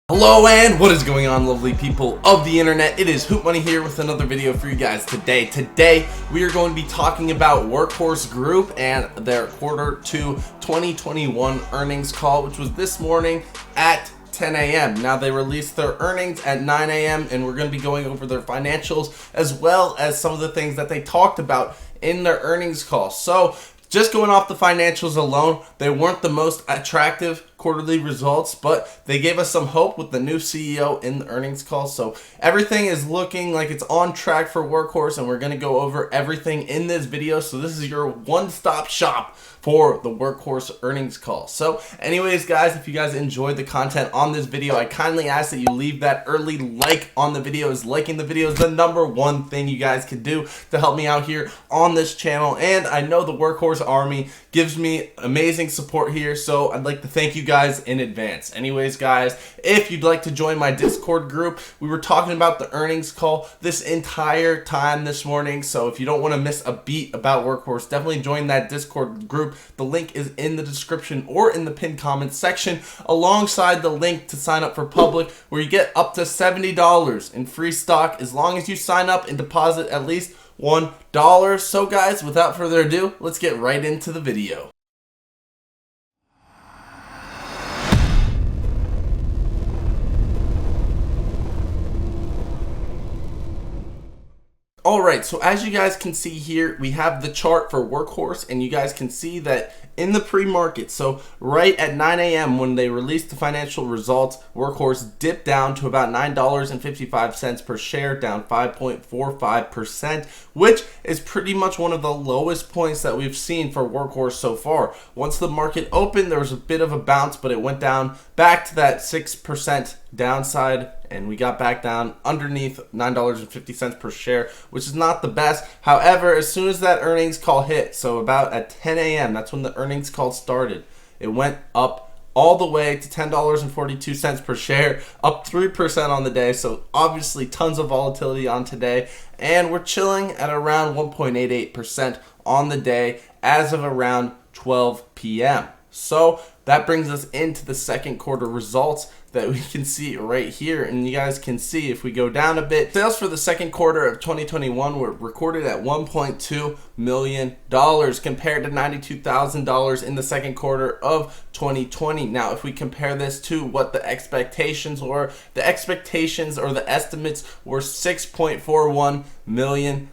Hello and what is going on, lovely people of the internet? It is HOOTMONEY here with another video for you guys today. Today we are going to be talking about Workhorse Group and their quarter 2 2021 earnings call, which was this morning at 10 a.m. Now they released their earnings at 9 a.m. and we're going to be going over their financials as well as some of the things that they talked about in their earnings call. So just going off the financials alone, they weren't the most attractive quarterly results, but they gave us some hope with the new CEO in the earnings call. So everything is looking like it's on track for Workhorse, and we're going to go over everything in this video. So this is your one-stop shop for the Workhorse earnings call. So anyways, guys, if you guys enjoyed the content on this video, I kindly ask that you leave that early like on the video, as liking the video is the #1 thing you guys can do to help me out here on this channel. And I know the Workhorse Army gives me amazing support here, so I'd like to thank you guys in advance. Anyways, guys, if you'd like to join my Discord group, we were talking about the earnings call this entire time this morning, so if you don't want to miss a beat about Workhorse, definitely join that Discord group. The link is in the description or in the pinned comments section, alongside the link to sign up for public, where you get up to $70 in free stock as long as you sign up and deposit at least $1. So guys, without further ado, let's get right into the video. Alright, so as you guys can see here, we have the chart for Workhorse, and you guys can see that in the pre-market, so right at 9 a.m. when they released the financial results, Workhorse dipped down to about $9.55 per share, down 5.45%, which is pretty much one of the lowest points that we've seen for Workhorse so far. Once the market opened, there was a bit of a bounce, but it went down back to that 6% downside, and we got back down underneath $9.50 per share, which is not the best. However, as soon as that earnings call hit, so about at 10 a.m., that's when the earnings call started, it went up all the way to $10.42 per share, up 3% on the day. So obviously tons of volatility on today, and we're chilling at around 1.88% on the day as of around 12 p.m. So that brings us into the second quarter results that we can see right here, and you guys can see if we go down a bit, sales for the second quarter of 2021 were recorded at $1.2 million compared to $92,000 in the second quarter of 2020. Now if we compare this to what the expectations were, the expectations or the estimates were $6.41 million.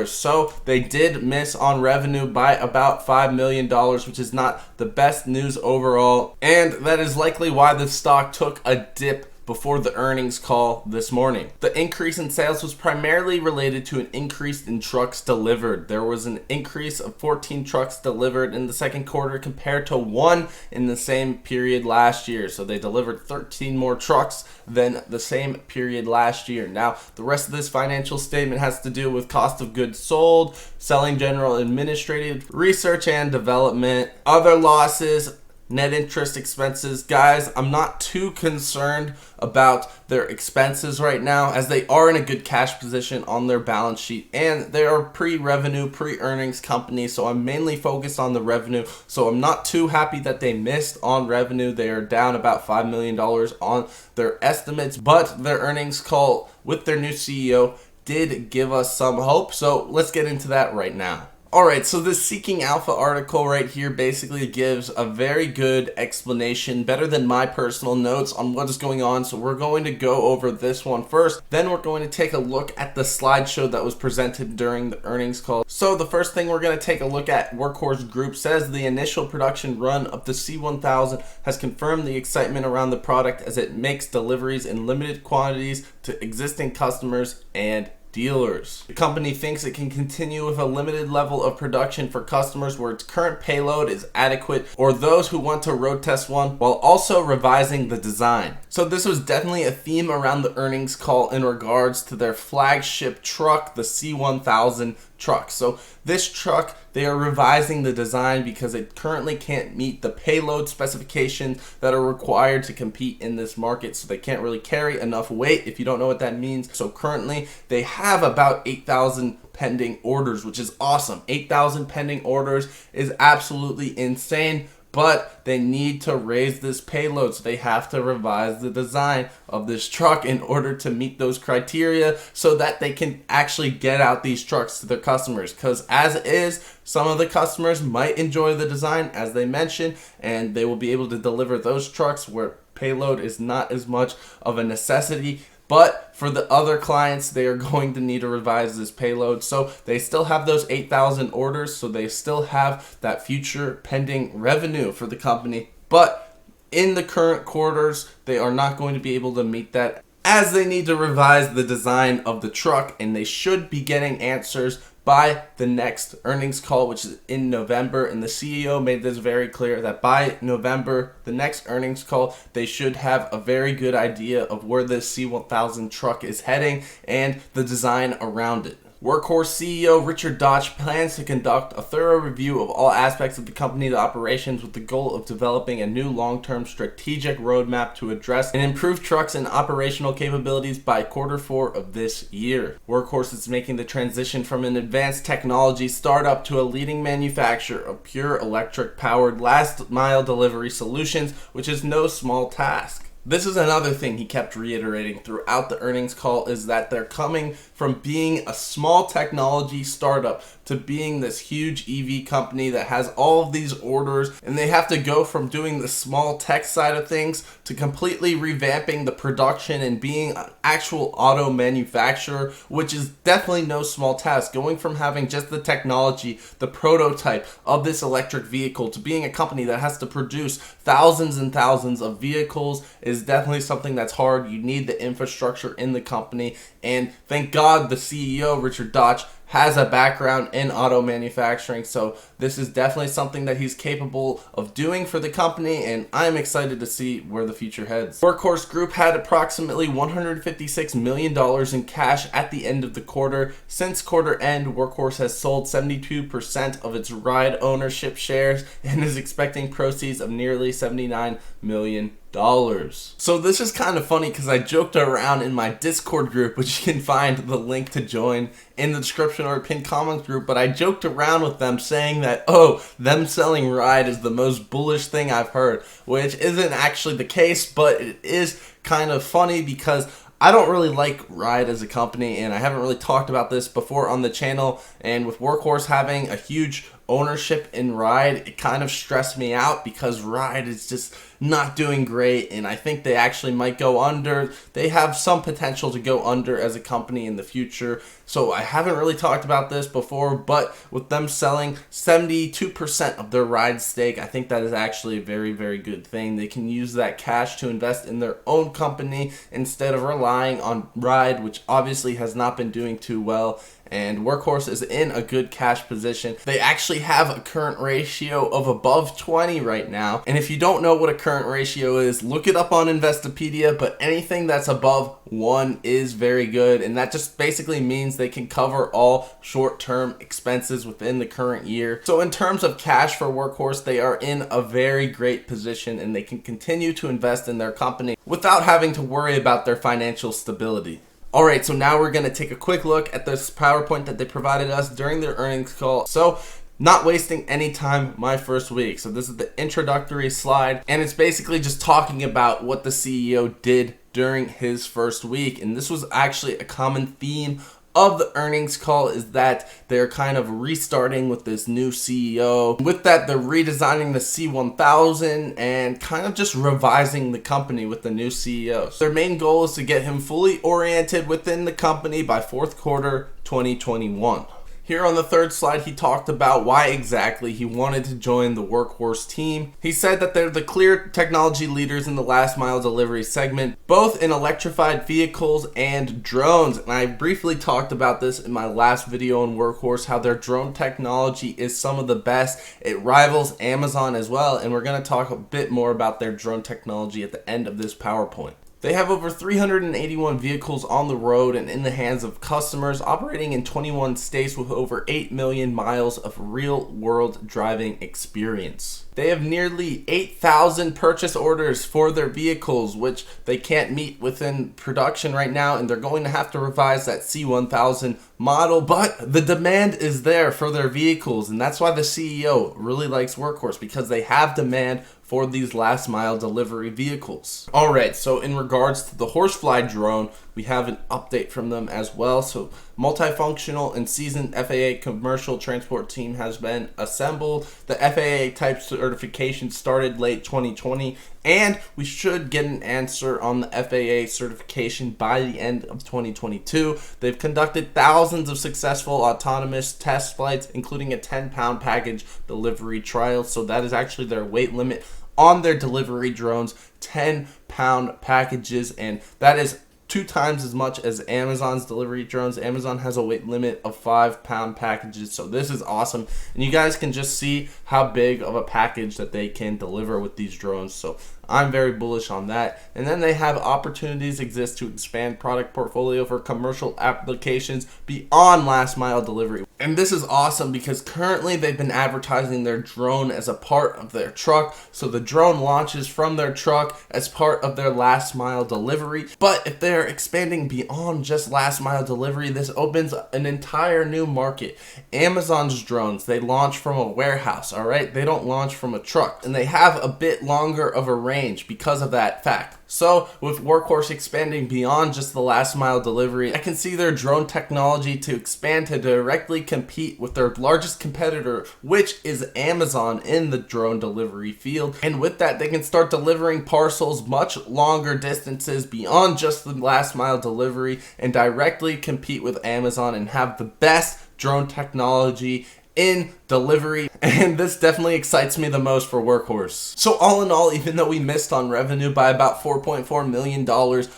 So they did miss on revenue by about $5 million, which is not the best news overall, and that is likely why the stock took a dip before the earnings call this morning. The increase in sales was primarily related to an increase in trucks delivered. There was an increase of 14 trucks delivered in the second quarter compared to 1 in the same period last year. So they delivered 13 more trucks than the same period last year. Now, the rest of this financial statement has to do with cost of goods sold, selling, general, administrative, research and development, other losses, net interest expenses. Guys, I'm not too concerned about their expenses right now, as they are in a good cash position on their balance sheet, and they are pre-revenue, pre-earnings company, so I'm mainly focused on the revenue. So I'm not too happy that they missed on revenue. They are down about $5 million on their estimates, but their earnings call with their new CEO did give us some hope, so let's get into that right now. Alright, so this Seeking Alpha article right here basically gives a very good explanation, better than my personal notes, on what is going on. So we're going to go over this one first, then we're going to take a look at the slideshow that was presented during the earnings call. So the first thing we're going to take a look at, Workhorse Group says the initial production run of the C1000 has confirmed the excitement around the product as it makes deliveries in limited quantities to existing customers and dealers. The company thinks it can continue with a limited level of production for customers where its current payload is adequate, or those who want to road test one, while also revising the design. So this was definitely a theme around the earnings call in regards to their flagship truck, the C1000 truck. So this truck, they are revising the design because it currently can't meet the payload specifications that are required to compete in this market. So they can't really carry enough weight, if you don't know what that means. So currently they have about 8,000 pending orders, which is awesome. 8,000 pending orders is absolutely insane. but they need to raise this payload, so they have to revise the design of this truck in order to meet those criteria so that they can actually get out these trucks to their customers. Because as is, some of the customers might enjoy the design, as they mentioned, and they will be able to deliver those trucks where payload is not as much of a necessity. But for the other clients, they are going to need to revise this payload. So they still have those 8,000 orders, so they still have that future pending revenue for the company. But in the current quarters, they are not going to be able to meet that, as they need to revise the design of the truck, and they should be getting answers by the next earnings call, which is in November. And the CEO made this very clear that by November, the next earnings call, they should have a very good idea of where this C1000 truck is heading and the design around it. Workhorse CEO Richard Dotch plans to conduct a thorough review of all aspects of the company's operations with the goal of developing a new long-term strategic roadmap to address and improve trucks and operational capabilities by Q4 of this year. Workhorse is making the transition from an advanced technology startup to a leading manufacturer of pure electric-powered last-mile delivery solutions, which is no small task. This is another thing he kept reiterating throughout the earnings call, is that they're coming from being a small technology startup to being this huge EV company that has all of these orders, and they have to go from doing the small tech side of things to completely revamping the production and being an actual auto manufacturer, which is definitely no small task. Going from having just the technology, the prototype of this electric vehicle, to being a company that has to produce thousands and thousands of vehicles is definitely something that's hard. You need the infrastructure in the company, and thank God the CEO, Richard Dotch, has a background in auto manufacturing, so this is definitely something that he's capable of doing for the company, and I'm excited to see where the future heads. Workhorse Group had approximately $156 million in cash at the end of the quarter. Since quarter end, Workhorse has sold 72% of its ride ownership shares and is expecting proceeds of nearly $79 million. So this is kind of funny because I joked around in my Discord group, which you can find the link to join in the description or pinned comments group, but I joked around with them saying that, oh, them selling Ride is the most bullish thing I've heard, which isn't actually the case, but it is kind of funny because I don't really like Ride as a company, and I haven't really talked about this before on the channel, and with Workhorse having a huge ownership in Ride, it kind of stressed me out because Ride is just not doing great, and I think they actually might go under. They have some potential to go under as a company in the future, so I haven't really talked about this before, but with them selling 72% of their Ride stake, I think that is actually a very, very good thing. They can use that cash to invest in their own company instead of relying on Ride, which obviously has not been doing too well, and Workhorse is in a good cash position. They actually have a current ratio of above 20 right now, and if you don't know what a current ratio is, look it up on Investopedia, but anything that's above 1 is very good, and that just basically means they can cover all short-term expenses within the current year. So in terms of cash for Workhorse, they are in a very great position, and they can continue to invest in their company without having to worry about their financial stability. Alright, so now we're going to take a quick look at this PowerPoint that they provided us during their earnings call. So, not wasting any time, my first week. So this is the introductory slide, and it's basically just talking about what the CEO did during his first week. And this was actually a common theme of the earnings call, is that they're kind of restarting with this new CEO. With that, they're redesigning the C1000 and kind of just revising the company with the new CEO. Their main goal is to get him fully oriented within the company by Q4 2021. Here on the third slide, he talked about why exactly he wanted to join the Workhorse team. He said that they're the clear technology leaders in the last mile delivery segment, both in electrified vehicles and drones. And I briefly talked about this in my last video on Workhorse, how their drone technology is some of the best. It rivals Amazon as well, and we're going to talk a bit more about their drone technology at the end of this PowerPoint. They have over 381 vehicles on the road and in the hands of customers, operating in 21 states with over 8 million miles of real-world driving experience. They have nearly 8,000 purchase orders for their vehicles, which they can't meet within production right now, and they're going to have to revise that C1000 model, but the demand is there for their vehicles, and that's why the CEO really likes Workhorse, because they have demand for these last mile delivery vehicles. Alright, so in regards to the Horsefly drone, we have an update from them as well. So multifunctional and seasoned FAA commercial transport team has been assembled. The FAA type certification started late 2020, and we should get an answer on the FAA certification by the end of 2022. They've conducted thousands of successful autonomous test flights, including a 10-pound package delivery trial. So that is actually their weight limit on their delivery drones, 10-pound packages, and that is 2 times as much as Amazon's delivery drones. Amazon has a weight limit of 5-pound packages, so this is awesome. And you guys can just see how big of a package that they can deliver with these drones. So I'm very bullish on that. And then they have opportunities exist to expand product portfolio for commercial applications beyond last mile delivery. And this is awesome because currently they've been advertising their drone as a part of their truck. So the drone launches from their truck as part of their last mile delivery. But if they're expanding beyond just last mile delivery, this opens an entire new market. Amazon's drones, they launch from a warehouse, all right? They don't launch from a truck. And they have a bit longer of a range because of that fact. So with Workhorse expanding beyond just the last mile delivery, I can see their drone technology to expand to directly compete with their largest competitor, which is Amazon in the drone delivery field. And with that, they can start delivering parcels much longer distances beyond just the last mile delivery and directly compete with Amazon and have the best drone technology in delivery, and this definitely excites me the most for Workhorse. So all in all, even though we missed on revenue by about $4.4 million,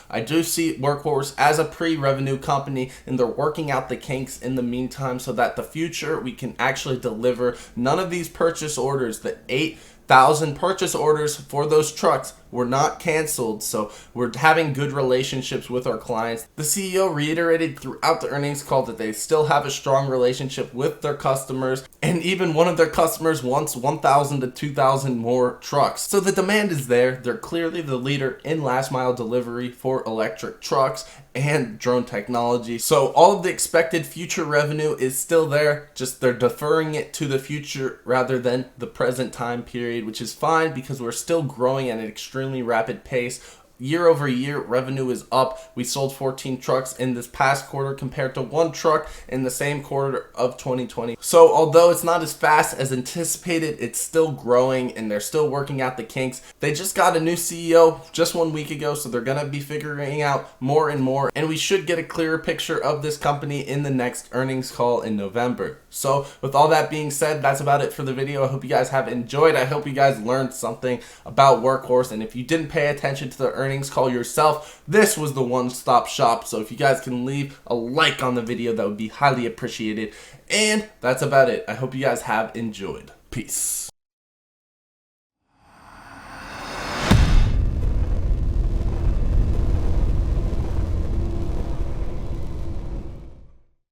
I do see Workhorse as a pre-revenue company, and they're working out the kinks in the meantime so that the future we can actually deliver none of these purchase orders, the 8,000 purchase orders for those trucks were not canceled, so we're having good relationships with our clients. The CEO reiterated throughout the earnings call that they still have a strong relationship with their customers, and even one of their customers wants 1,000 to 2,000 more trucks. So the demand is there. They're clearly the leader in last mile delivery for electric trucks and drone technology. So all of the expected future revenue is still there, just they're deferring it to the future rather than the present time period, which is fine because we're still growing at an extremely rapid pace. Year over year, revenue is up. We sold 14 trucks in this past quarter compared to 1 truck in the same quarter of 2020. So although it's not as fast as anticipated, it's still growing and they're still working out the kinks. They just got a new CEO just 1 week ago, so they're going to be figuring out more and more, and we should get a clearer picture of this company in the next earnings call in November. So with all that being said, that's about it for the video. I hope you guys have enjoyed. I hope you guys learned something about Workhorse, and if you didn't pay attention to the earnings call yourself, this was the one-stop shop. So if you guys can leave a like on the video, that would be highly appreciated. And that's about it. I hope you guys have enjoyed. Peace.